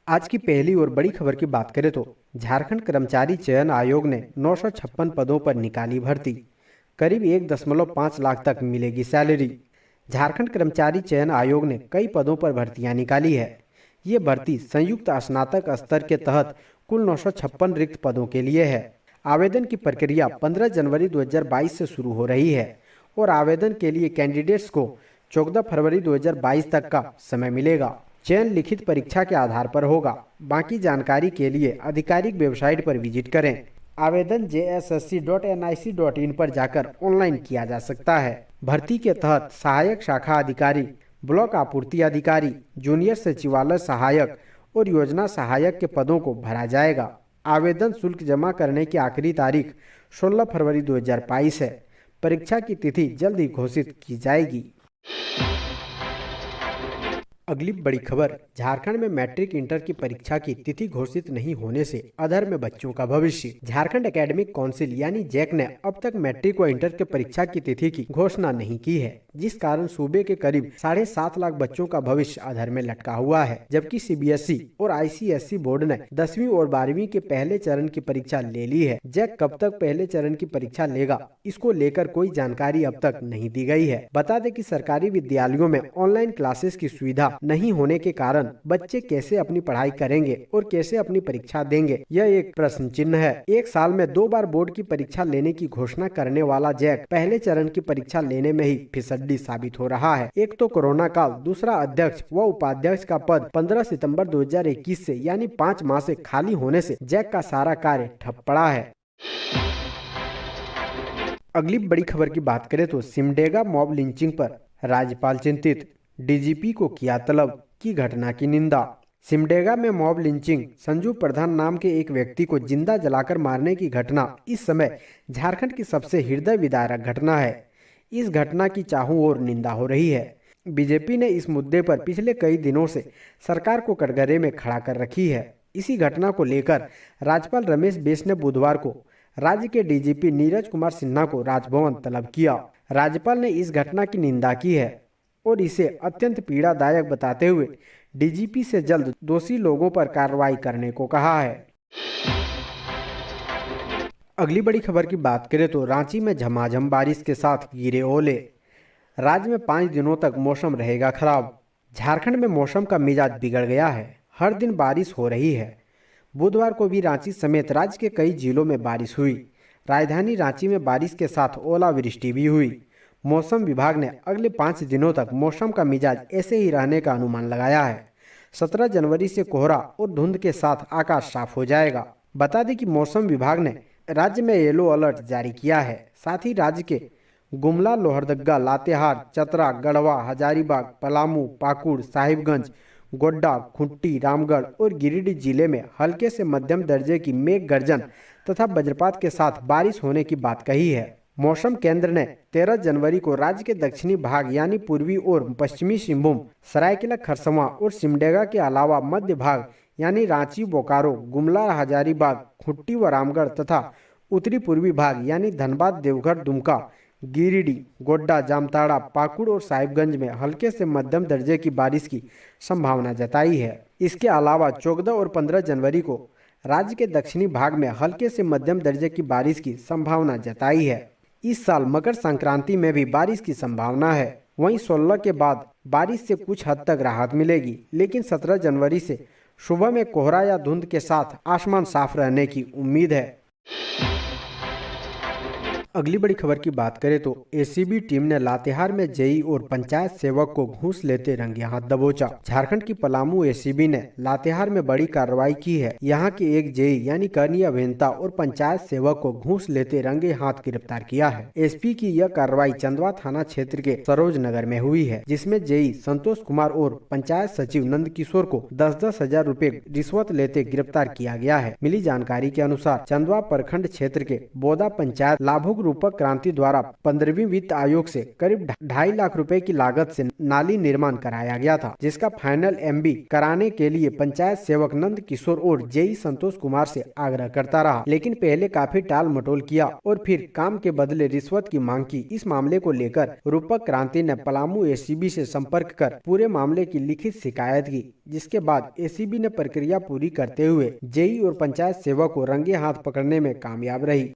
आज की पहली और बड़ी खबर की बात करें तो झारखंड कर्मचारी चयन आयोग ने 956 पदों पर निकाली भर्ती। करीब 1.5 लाख तक मिलेगी सैलरी। झारखंड कर्मचारी चयन आयोग ने कई पदों पर भर्तियां निकाली है। ये भर्ती संयुक्त स्नातक स्तर के तहत कुल 956 रिक्त पदों के लिए है। आवेदन की प्रक्रिया 15 जनवरी 2022 से शुरू हो रही है और आवेदन के लिए कैंडिडेट्स को 14 फरवरी 2022 तक का समय मिलेगा। चयन लिखित परीक्षा के आधार पर होगा। बाकी जानकारी के लिए आधिकारिक वेबसाइट पर विजिट करें। आवेदन jssc.nic.in पर जाकर ऑनलाइन किया जा सकता है। भर्ती के तहत सहायक शाखा अधिकारी, ब्लॉक आपूर्ति अधिकारी, जूनियर सचिवालय सहायक और योजना सहायक के पदों को भरा जाएगा। आवेदन शुल्क जमा करने की आखिरी तारीख 16 फरवरी 2022 है। परीक्षा की तिथि जल्द ही घोषित की जाएगी। अगली बड़ी खबर, झारखंड में मैट्रिक इंटर की परीक्षा की तिथि घोषित नहीं होने से अधर में बच्चों का भविष्य। झारखंड एकेडमिक काउंसिल यानी जैक ने अब तक मैट्रिक व इंटर के परीक्षा की तिथि की घोषणा नहीं की है, जिस कारण सूबे के करीब 7.5 लाख बच्चों का भविष्य अधर में लटका हुआ है। जबकि सीबीएसई और आईसीएसई बोर्ड ने 10वीं और 12वीं के पहले चरण की परीक्षा ले ली है। जैक कब तक पहले चरण की परीक्षा लेगा, इसको लेकर कोई जानकारी अब तक नहीं दी गई है। बता दें कि सरकारी विद्यालयों में ऑनलाइन क्लासेस की सुविधा नहीं होने के कारण बच्चे कैसे अपनी पढ़ाई करेंगे और कैसे अपनी परीक्षा देंगे, यह एक प्रश्न चिन्ह है। एक साल में 2 बार बोर्ड की परीक्षा लेने की घोषणा करने वाला जैक पहले चरण की परीक्षा लेने में ही फिसड्डी साबित हो रहा है। एक तो कोरोना काल, दूसरा अध्यक्ष व उपाध्यक्ष का पद 15 सितंबर 2021 से यानी 5 माह से खाली होने से जैक का सारा कार्य ठप पड़ा है। अगली बड़ी खबर की बात करें तो सिमडेगा मॉब लिंचिंग पर राज्यपाल चिंतित, डीजीपी को किया तलब की घटना की निंदा। सिमडेगा में मॉब लिंचिंग, संजू प्रधान नाम के एक व्यक्ति को जिंदा जलाकर मारने की घटना इस समय झारखंड की सबसे हृदय विदारक घटना है। इस घटना की चारों ओर निंदा हो रही है। बीजेपी ने इस मुद्दे पर पिछले कई दिनों से सरकार को कटघरे में खड़ा कर रखी है। इसी घटना को लेकर राज्यपाल रमेश बैस ने बुधवार को राज्य के डीजीपी नीरज कुमार सिन्हा को राजभवन तलब किया। राज्यपाल ने इस घटना की निंदा की है और इसे अत्यंत पीड़ादायक बताते हुए डीजीपी से जल्द दोषी लोगों पर कार्रवाई करने को कहा है। अगली बड़ी खबर की बात करें तो रांची में झमाझम बारिश के साथ गिरे ओले। राज्य में 5 दिनों तक मौसम रहेगा खराब। झारखंड में मौसम का मिजाज बिगड़ गया है। हर दिन बारिश हो रही है। बुधवार को भी रांची समेत राज्य के कई जिलों में बारिश हुई। राजधानी रांची में बारिश के साथ ओलावृष्टि भी हुई। मौसम विभाग ने अगले 5 दिनों तक मौसम का मिजाज ऐसे ही रहने का अनुमान लगाया है। 17 जनवरी से कोहरा और धुंध के साथ आकाश साफ हो जाएगा। बता दें कि मौसम विभाग ने राज्य में येलो अलर्ट जारी किया है। साथ ही राज्य के गुमला, लोहरदगा, लातेहार, चतरा, गढ़वा, हजारीबाग, पलामू, पाकुड़, साहिबगंज, गोड्डा, खूंटी, रामगढ़ और गिरिडीह जिले में हल्के से मध्यम दर्जे की मेघ गर्जन तथा वज्रपात के साथ बारिश होने की बात कही है। मौसम केंद्र ने 13 जनवरी को राज्य के दक्षिणी भाग यानी पूर्वी और पश्चिमी सिंहभूम, सरायकेला खरसावां और सिमडेगा के अलावा मध्य भाग यानी रांची, बोकारो, गुमला, हजारीबाग, खूंटी व रामगढ़ तथा उत्तरी पूर्वी भाग यानी धनबाद, देवघर, दुमका, गिरिडीह, गोड्डा, जामताड़ा, पाकुड़ और साहिबगंज में हल्के से मध्यम दर्जे की बारिश की संभावना जताई है। इसके अलावा 14 और 15 जनवरी को राज्य के दक्षिणी भाग में हल्के से मध्यम दर्जे की बारिश की संभावना जताई है। इस साल मकर संक्रांति में भी बारिश की संभावना है। वहीं 16 के बाद बारिश से कुछ हद तक राहत मिलेगी, लेकिन 17 जनवरी से सुबह में कोहरा या धुंध के साथ आसमान साफ रहने की उम्मीद है। अगली बड़ी खबर की बात करें तो एसीबी टीम ने लातेहार में जेई और पंचायत सेवक को घूस लेते रंगे हाथ दबोचा। झारखंड की पलामू एसीबी ने लातेहार में बड़ी कार्रवाई की है। यहां के एक जेई यानी कनीय अभियंता और पंचायत सेवक को घूस लेते रंगे हाथ गिरफ्तार किया है। एसपी की यह कार्रवाई चंदवा थाना क्षेत्र के सरोज नगर में हुई है, जिसमें जेई संतोष कुमार और पंचायत सचिव नंद किशोर को 10-10 हजार रूपए रिश्वत लेते गिरफ्तार किया गया है। मिली जानकारी के अनुसार चंदवा प्रखंड क्षेत्र के बोदा पंचायत लाभुक लोग रूपक क्रांति द्वारा 15वीं वित्त आयोग से करीब 2.5 लाख रुपए की लागत से नाली निर्माण कराया गया था, जिसका फाइनल MB कराने के लिए पंचायत सेवक नंद किशोर और JE संतोष कुमार से आग्रह करता रहा, लेकिन पहले काफी टाल मटोल किया और फिर काम के बदले रिश्वत की मांग की। इस मामले को लेकर रूपक क्रांति ने पलामू ACB से संपर्क कर पूरे मामले की लिखित शिकायत की, जिसके बाद ACB ने प्रक्रिया पूरी करते हुए JE और पंचायत सेवक को रंगे हाथ पकड़ने में कामयाब रही।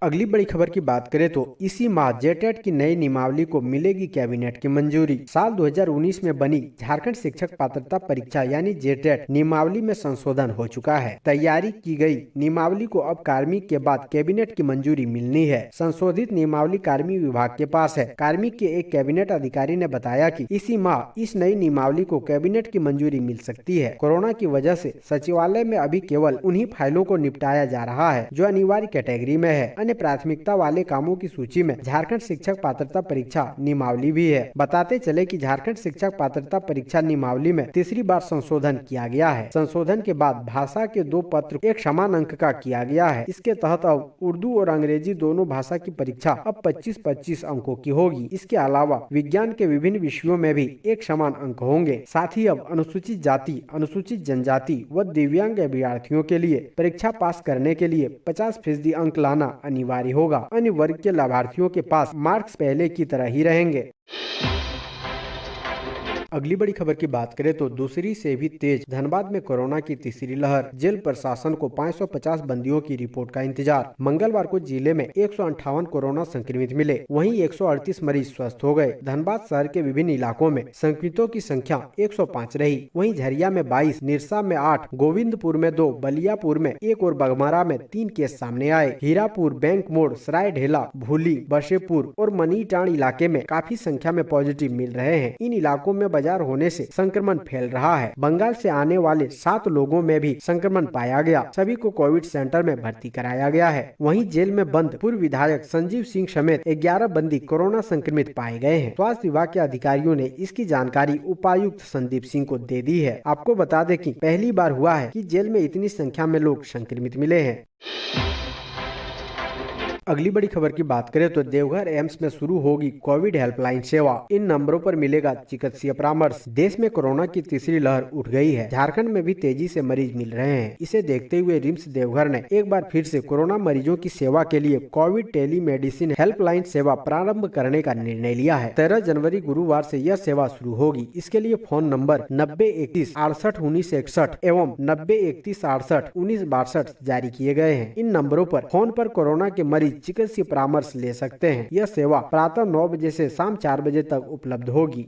अगली बड़ी खबर की बात करें तो इसी माह JTET की नई नियमावली को मिलेगी कैबिनेट की मंजूरी। साल 2019 में बनी झारखंड शिक्षक पात्रता परीक्षा यानी JTET नियमावली में संशोधन हो चुका है। तैयारी की गई नियमावली को अब कार्मिक के बाद कैबिनेट की मंजूरी मिलनी है। संशोधित नियमावली कार्मिक विभाग के पास है। कार्मिक के एक कैबिनेट अधिकारी ने बताया कि इसी माह इस नई नियमावली को कैबिनेट की मंजूरी मिल सकती है। कोरोना की वजह से सचिवालय में अभी केवल उन्हीं फाइलों को निपटाया जा रहा है जो अनिवार्य कैटेगरी में है। प्राथमिकता वाले कामों की सूची में झारखंड शिक्षक पात्रता परीक्षा नियमावली भी है। बताते चले कि झारखंड शिक्षक पात्रता परीक्षा नियमावली में तीसरी बार संशोधन किया गया है। संशोधन के बाद भाषा के 2 पत्र एक समान अंक का किया गया है। इसके तहत अब उर्दू और अंग्रेजी दोनों भाषा की परीक्षा अब 25-25 अंकों की होगी। इसके अलावा विज्ञान के विभिन्न विषयों में भी एक समान अंक होंगे। साथ ही अब अनुसूचित जाति, अनुसूचित जनजाति व दिव्यांग अभ्यर्थियों के लिए परीक्षा पास करने के लिए 50% अंक लाना अनिवार्य होगा। अन्य वर्ग के लाभार्थियों के पास मार्क्स पहले की तरह ही रहेंगे। अगली बड़ी खबर की बात करें तो दूसरी से भी तेज धनबाद में कोरोना की तीसरी लहर। जेल प्रशासन को 550 बंदियों की रिपोर्ट का इंतजार। मंगलवार को जिले में 158 कोरोना संक्रमित मिले, वहीं 138 मरीज स्वस्थ हो गए। धनबाद शहर के विभिन्न इलाकों में संक्रमितों की संख्या 105 रही। वहीं झरिया में 22, निरसा में 8, गोविंदपुर में 2, बलियापुर में 1 और बगमारा में 3 केस सामने आए। हीरापुर, बैंक मोड़, सराय ढेला, भूली, बशेपुर और मनीटाण इलाके में काफी संख्या में पॉजिटिव मिल रहे हैं। इन इलाकों में बाजार होने से संक्रमण फैल रहा है। बंगाल से आने वाले 7 लोगों में भी संक्रमण पाया गया। सभी को कोविड सेंटर में भर्ती कराया गया है। वहीं जेल में बंद पूर्व विधायक संजीव सिंह समेत 11 बंदी कोरोना संक्रमित पाए गए हैं। स्वास्थ्य विभाग के अधिकारियों ने इसकी जानकारी उपायुक्त संदीप सिंह को दे दी है। आपको बता दें कि पहली बार हुआ है कि जेल में इतनी संख्या में लोग संक्रमित मिले हैं। अगली बड़ी खबर की बात करें तो देवघर एम्स में शुरू होगी कोविड हेल्पलाइन सेवा। इन नंबरों पर मिलेगा चिकित्सीय परामर्श। देश में कोरोना की तीसरी लहर उठ गई है। झारखंड में भी तेजी से मरीज मिल रहे हैं। इसे देखते हुए रिम्स देवघर ने एक बार फिर से कोरोना मरीजों की सेवा के लिए कोविड टेलीमेडिसिन हेल्पलाइन सेवा प्रारंभ करने का निर्णय लिया है। 13 जनवरी गुरुवार से यह सेवा शुरू होगी। इसके लिए फोन नंबर 9031 68 19 61 एवं 9031 68 19 62 जारी किए गए हैं। इन नंबरों पर फोन पर कोरोना के मरीज चिकित्सीय परामर्श ले सकते हैं। यह सेवा प्रातः 9 बजे से शाम 4 बजे तक उपलब्ध होगी।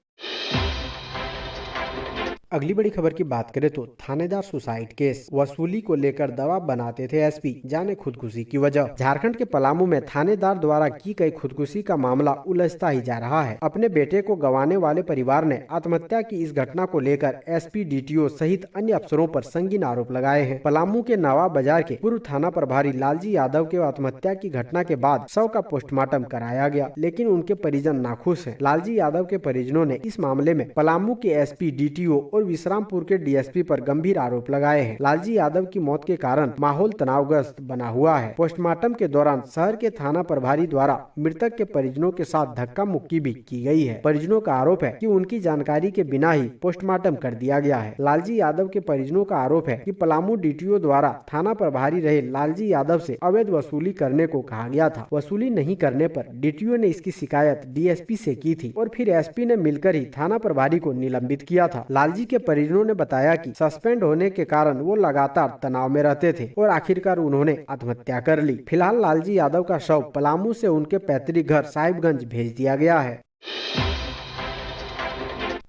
अगली बड़ी खबर की बात करें तो थानेदार सुसाइड केस। वसूली को लेकर दबाव बनाते थे SP, जाने खुदकुशी की वजह। झारखंड के पलामू में थानेदार द्वारा की गई खुदकुशी का मामला उलझता ही जा रहा है। अपने बेटे को गंवाने वाले परिवार ने आत्महत्या की इस घटना को लेकर SP, DTO सहित अन्य अफसरों पर संगीन आरोप लगाए हैं। पलामू के नवाब बाजार के पूर्व थाना प्रभारी लालजी यादव के आत्महत्या की घटना के बाद शव का पोस्टमार्टम कराया गया, लेकिन उनके परिजन नाखुश हैं। लालजी यादव के परिजनों ने इस मामले में पलामू के SP, DTO और विश्रामपुर के DSP पर गंभीर आरोप लगाए हैं। लालजी यादव की मौत के कारण माहौल तनावग्रस्त बना हुआ है। पोस्टमार्टम के दौरान शहर के थाना प्रभारी द्वारा मृतक के परिजनों के साथ धक्का मुक्की भी की गई है। परिजनों का आरोप है कि उनकी जानकारी के बिना ही पोस्टमार्टम कर दिया गया है। लालजी यादव के परिजनों का आरोप है कि पलामू DTO द्वारा थाना प्रभारी रहे लालजी यादव से अवैध वसूली करने को कहा गया था। वसूली नहीं करने पर DTO ने इसकी शिकायत DSP से की थी और फिर SP ने मिलकर ही थाना प्रभारी को निलंबित किया था। लालजी के परिजनों ने बताया कि सस्पेंड होने के कारण वो लगातार तनाव में रहते थे और आखिरकार उन्होंने आत्महत्या कर ली। फिलहाल लालजी यादव का शव पलामू से उनके पैतृक घर साहिबगंज भेज दिया गया है।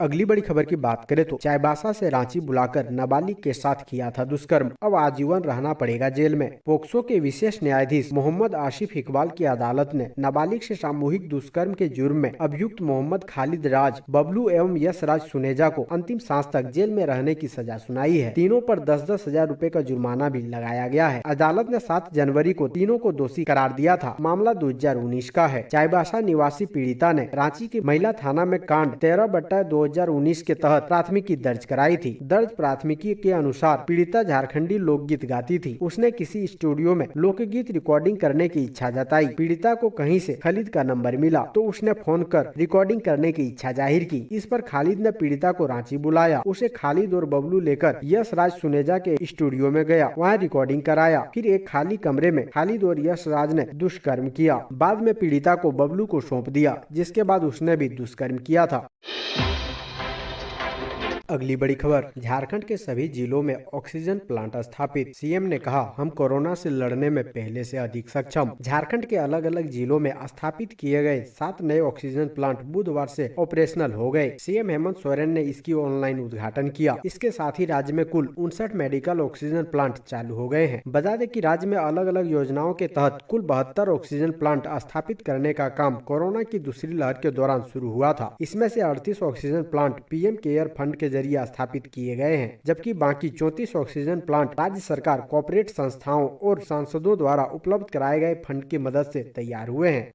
अगली बड़ी खबर की बात करें तो चाईबासा से रांची बुलाकर नाबालिग के साथ किया था दुष्कर्म, अब आजीवन रहना पड़ेगा जेल में। पोक्सो के विशेष न्यायाधीश मोहम्मद आसिफ इकबाल की अदालत ने नाबालिग से सामूहिक दुष्कर्म के जुर्म में अभियुक्त मोहम्मद खालिद राज, बबलू एवं यश राज सुनेजा को अंतिम सांस तक जेल में रहने की सजा सुनाई है। तीनों पर 10-10 हजार रूपए का जुर्माना भी लगाया गया है। अदालत ने 7 जनवरी को तीनों को दोषी करार दिया था। मामला 2019 का है। चाईबासा निवासी पीड़िता ने रांची की महिला थाना में कांड 13/2000 2019 के तहत प्राथमिकी दर्ज कराई थी। दर्ज प्राथमिकी के अनुसार पीड़िता झारखंडी लोकगीत गाती थी। उसने किसी स्टूडियो में लोकगीत रिकॉर्डिंग करने की इच्छा जताई। पीड़िता को कहीं से खालिद का नंबर मिला तो उसने फोन कर रिकॉर्डिंग करने की इच्छा जाहिर की। इस पर खालिद ने पीड़िता को रांची बुलाया। उसे खालिद और बबलू लेकर यश राज सुनेजा के स्टूडियो में गया। वहाँ रिकॉर्डिंग कराया। फिर एक खाली कमरे में खालिद और यश राज ने दुष्कर्म किया। बाद में पीड़िता को बबलू को सौंप दिया, जिसके बाद उसने भी दुष्कर्म किया था। अगली बड़ी खबर, झारखंड के सभी जिलों में ऑक्सीजन प्लांट स्थापित। सीएम ने कहा, हम कोरोना से लड़ने में पहले से अधिक सक्षम। झारखंड के अलग अलग जिलों में स्थापित किए गए 7 नए ऑक्सीजन प्लांट बुधवार से ऑपरेशनल हो गए। सीएम हेमंत सोरेन ने इसकी ऑनलाइन उद्घाटन किया। इसके साथ ही राज्य में कुल 59 मेडिकल ऑक्सीजन प्लांट चालू हो गए हैं। बता दें कि राज्य में अलग अलग योजनाओं के तहत कुल 72 ऑक्सीजन प्लांट स्थापित करने का काम कोरोना की दूसरी लहर के दौरान शुरू हुआ था। इसमें से 38 oxygen plant PM care fund के जरिए स्थापित किए गए हैं, जबकि बाकी 34 ऑक्सीजन प्लांट राज्य सरकार, कॉर्पोरेट संस्थाओं और सांसदों द्वारा उपलब्ध कराए गए फंड की मदद से तैयार हुए हैं।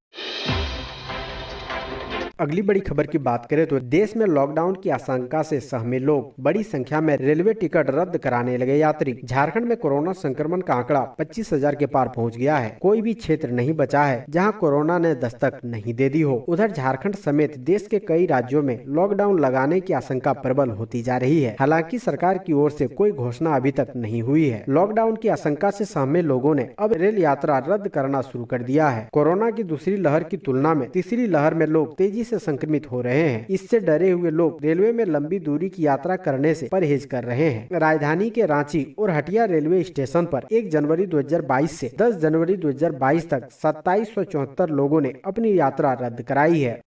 अगली बड़ी खबर की बात करें तो देश में लॉकडाउन की आशंका से सहमे लोग, बड़ी संख्या में रेलवे टिकट रद्द कराने लगे यात्री। झारखंड में कोरोना संक्रमण का आंकड़ा 25,000 के पार पहुंच गया है। कोई भी क्षेत्र नहीं बचा है जहां कोरोना ने दस्तक नहीं दे दी हो। उधर झारखंड समेत देश के कई राज्यों में लॉकडाउन लगाने की आशंका प्रबल होती जा रही है। हालांकि सरकार की ओर से कोई घोषणा अभी तक नहीं हुई है। लॉकडाउन की आशंका से सहमे लोगों ने अब रेल यात्रा रद्द करना शुरू कर दिया है। कोरोना की दूसरी लहर की तुलना में तीसरी लहर में लोग तेजी से संक्रमित हो रहे हैं। इससे डरे हुए लोग रेलवे में लंबी दूरी की यात्रा करने से परहेज कर रहे हैं। राजधानी के रांची और हटिया रेलवे स्टेशन पर 1 जनवरी 2022 से 10 जनवरी 2022 तक 2774 लोगों ने अपनी यात्रा रद्द कराई है।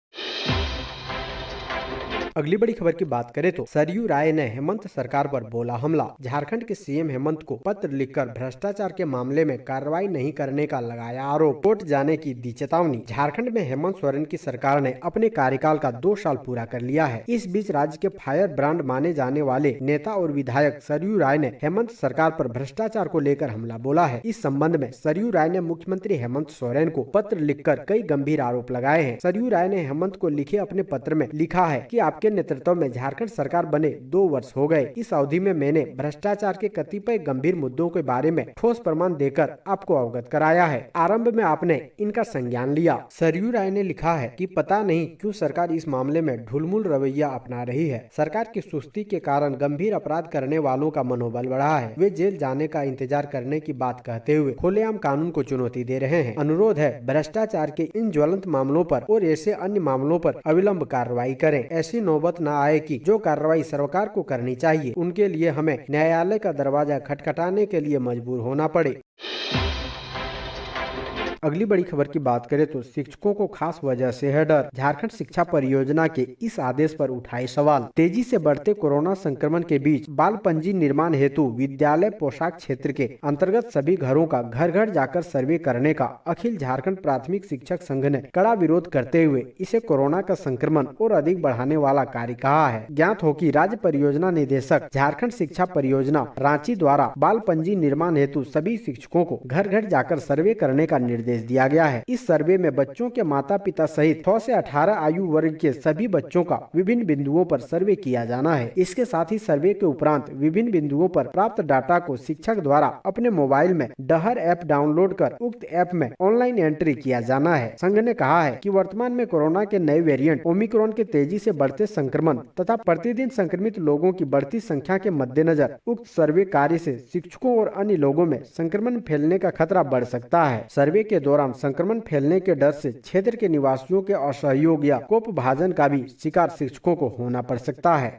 अगली बड़ी खबर की बात करें तो सरयू राय ने हेमंत सरकार पर बोला हमला। झारखंड के सीएम हेमंत को पत्र लिखकर भ्रष्टाचार के मामले में कार्रवाई नहीं करने का लगाया आरोप, कोर्ट जाने की दी चेतावनी। झारखंड में हेमंत सोरेन की सरकार ने अपने कार्यकाल का 2 साल पूरा कर लिया है। इस बीच राज्य के फायर ब्रांड माने जाने वाले नेता और विधायक सरयू राय ने हेमंत सरकार पर भ्रष्टाचार को लेकर हमला बोला है। इस संबंध में सरयू राय ने मुख्यमंत्री हेमंत सोरेन को पत्र लिखकर कई गंभीर आरोप लगाए हैं। सरयू राय ने हेमंत को लिखे अपने पत्र में लिखा है कि आपके नेतृत्व में झारखंड सरकार बने 2 वर्ष हो गए। इस अवधि में मैंने भ्रष्टाचार के कतिपय गंभीर मुद्दों के बारे में ठोस प्रमाण देकर आपको अवगत कराया है। आरंभ में आपने इनका संज्ञान लिया। सरयू राय ने लिखा है कि पता नहीं क्यों सरकार इस मामले में ढुलमुल रवैया अपना रही है। सरकार की सुस्ती के कारण गंभीर अपराध करने वालों का मनोबल बढ़ा है। वे जेल जाने का इंतजार करने की बात कहते हुए खुलेआम कानून को चुनौती दे रहे हैं। अनुरोध है भ्रष्टाचार के इन ज्वलंत मामलों पर और ऐसे अन्य मामलों पर अविलंब कार्रवाई करें। ऐसी नौबत न आए कि जो कार्रवाई सरकार को करनी चाहिए उनके लिए हमें न्यायालय का दरवाजा खटखटाने के लिए मजबूर होना पड़े। अगली बड़ी खबर की बात करें तो शिक्षकों को खास वजह से है डर। झारखंड शिक्षा परियोजना के इस आदेश पर उठाए सवाल। तेजी से बढ़ते कोरोना संक्रमण के बीच बाल पंजी निर्माण हेतु विद्यालय पोशाक क्षेत्र के अंतर्गत सभी घरों का घर घर जाकर सर्वे करने का अखिल झारखंड प्राथमिक शिक्षक संघ ने कड़ा विरोध करते हुए इसे कोरोना का संक्रमण और अधिक बढ़ाने वाला कार्य कहा है। ज्ञात हो कि राज्य परियोजना निदेशक झारखंड शिक्षा परियोजना रांची द्वारा बाल पंजी निर्माण हेतु सभी शिक्षकों को घर घर जाकर सर्वे करने का निर्देश दिया गया है। इस सर्वे में बच्चों के माता पिता सहित 6 से 18 आयु वर्ग के सभी बच्चों का विभिन्न बिंदुओं पर सर्वे किया जाना है। इसके साथ ही सर्वे के उपरांत विभिन्न बिंदुओं पर प्राप्त डाटा को शिक्षक द्वारा अपने मोबाइल में डहर ऐप डाउनलोड कर उक्त ऐप में ऑनलाइन एंट्री किया जाना है। संघ ने कहा है कि वर्तमान में कोरोना के नए वेरिएंट ओमिक्रॉन के तेजी से बढ़ते संक्रमण तथा प्रतिदिन संक्रमित लोगों की बढ़ती संख्या के मद्देनजर उक्त सर्वे कार्य से शिक्षकों और अन्य लोगों में संक्रमण फैलने का खतरा बढ़ सकता है। सर्वे के दौरान संक्रमण फैलने के डर से क्षेत्र के निवासियों के असहयोग या कोपभाजन का भी शिकार शिक्षकों को होना पड़ सकता है।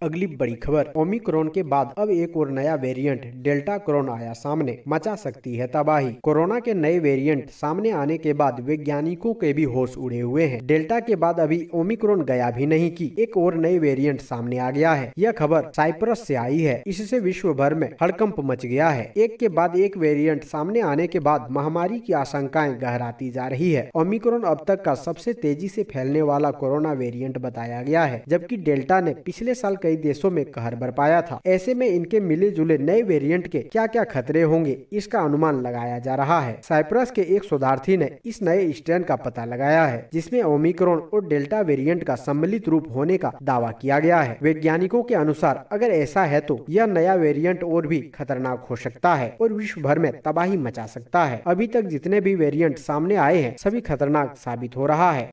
अगली बड़ी खबर, ओमिक्रॉन के बाद अब एक और नया वेरिएंट डेल्टा क्रॉन आया सामने, मचा सकती है तबाही। कोरोना के नए वेरिएंट सामने आने के बाद वैज्ञानिकों के भी होश उड़े हुए हैं। डेल्टा के बाद अभी ओमिक्रॉन गया भी नहीं कि एक और नए वेरिएंट सामने आ गया है। यह खबर साइप्रस से आई है। इससे विश्व भर में हड़कंप मच गया है। एक के बाद एक वेरिएंट सामने आने के बाद महामारी की आशंकाएं गहराती जा रही है। ओमिक्रॉन अब तक का सबसे तेजी से फैलने वाला कोरोना वेरिएंट बताया गया है, जबकि डेल्टा ने पिछले साल कई देशों में कहर बरपाया था। ऐसे में इनके मिले जुले नए वेरिएंट के क्या क्या खतरे होंगे, इसका अनुमान लगाया जा रहा है। साइप्रस के एक शोधार्थी ने इस नए स्ट्रेन का पता लगाया है, जिसमें ओमिक्रॉन और डेल्टा वेरिएंट का सम्मिलित रूप होने का दावा किया गया है। वैज्ञानिकों के अनुसार अगर ऐसा है तो यह नया वेरिएंट और भी खतरनाक हो सकता है और विश्व भर में तबाही मचा सकता है। अभी तक जितने भी वेरिएंट सामने आए हैं सभी खतरनाक साबित हो रहा है।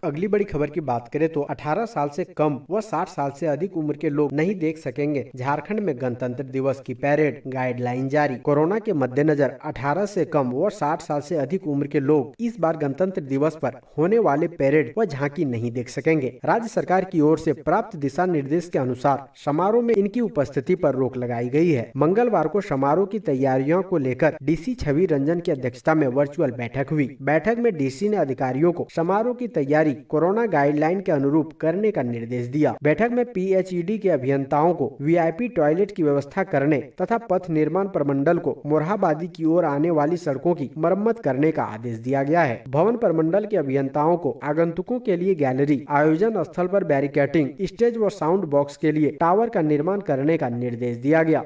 अगली बड़ी खबर की बात करें तो 18 साल से कम व 60 साल से अधिक उम्र के लोग नहीं देख सकेंगे झारखंड में गणतंत्र दिवस की परेड, गाइडलाइन जारी। कोरोना के मद्देनजर 18 से कम व 60 साल से अधिक उम्र के लोग इस बार गणतंत्र दिवस पर होने वाले परेड व झांकी नहीं देख सकेंगे। राज्य सरकार की ओर से प्राप्त दिशा निर्देश के अनुसार समारोह में इनकी उपस्थिति पर रोक लगाई गई है। मंगलवार को समारोह की तैयारियों को लेकर डीसी छवि रंजन की अध्यक्षता में वर्चुअल बैठक हुई। बैठक में डीसी ने अधिकारियों को समारोह की तैयारी कोरोना गाइडलाइन के अनुरूप करने का निर्देश दिया। बैठक में पीएचईडी के अभियंताओं को वीआईपी टॉयलेट की व्यवस्था करने तथा पथ निर्माण प्रमंडल को मोरहाबादी की ओर आने वाली सड़कों की मरम्मत करने का आदेश दिया गया है। भवन प्रमंडल के अभियंताओं को आगंतुकों के लिए गैलरी, आयोजन स्थल पर बैरिकेटिंग, स्टेज व साउंड बॉक्स के लिए टावर का निर्माण करने का निर्देश दिया गया।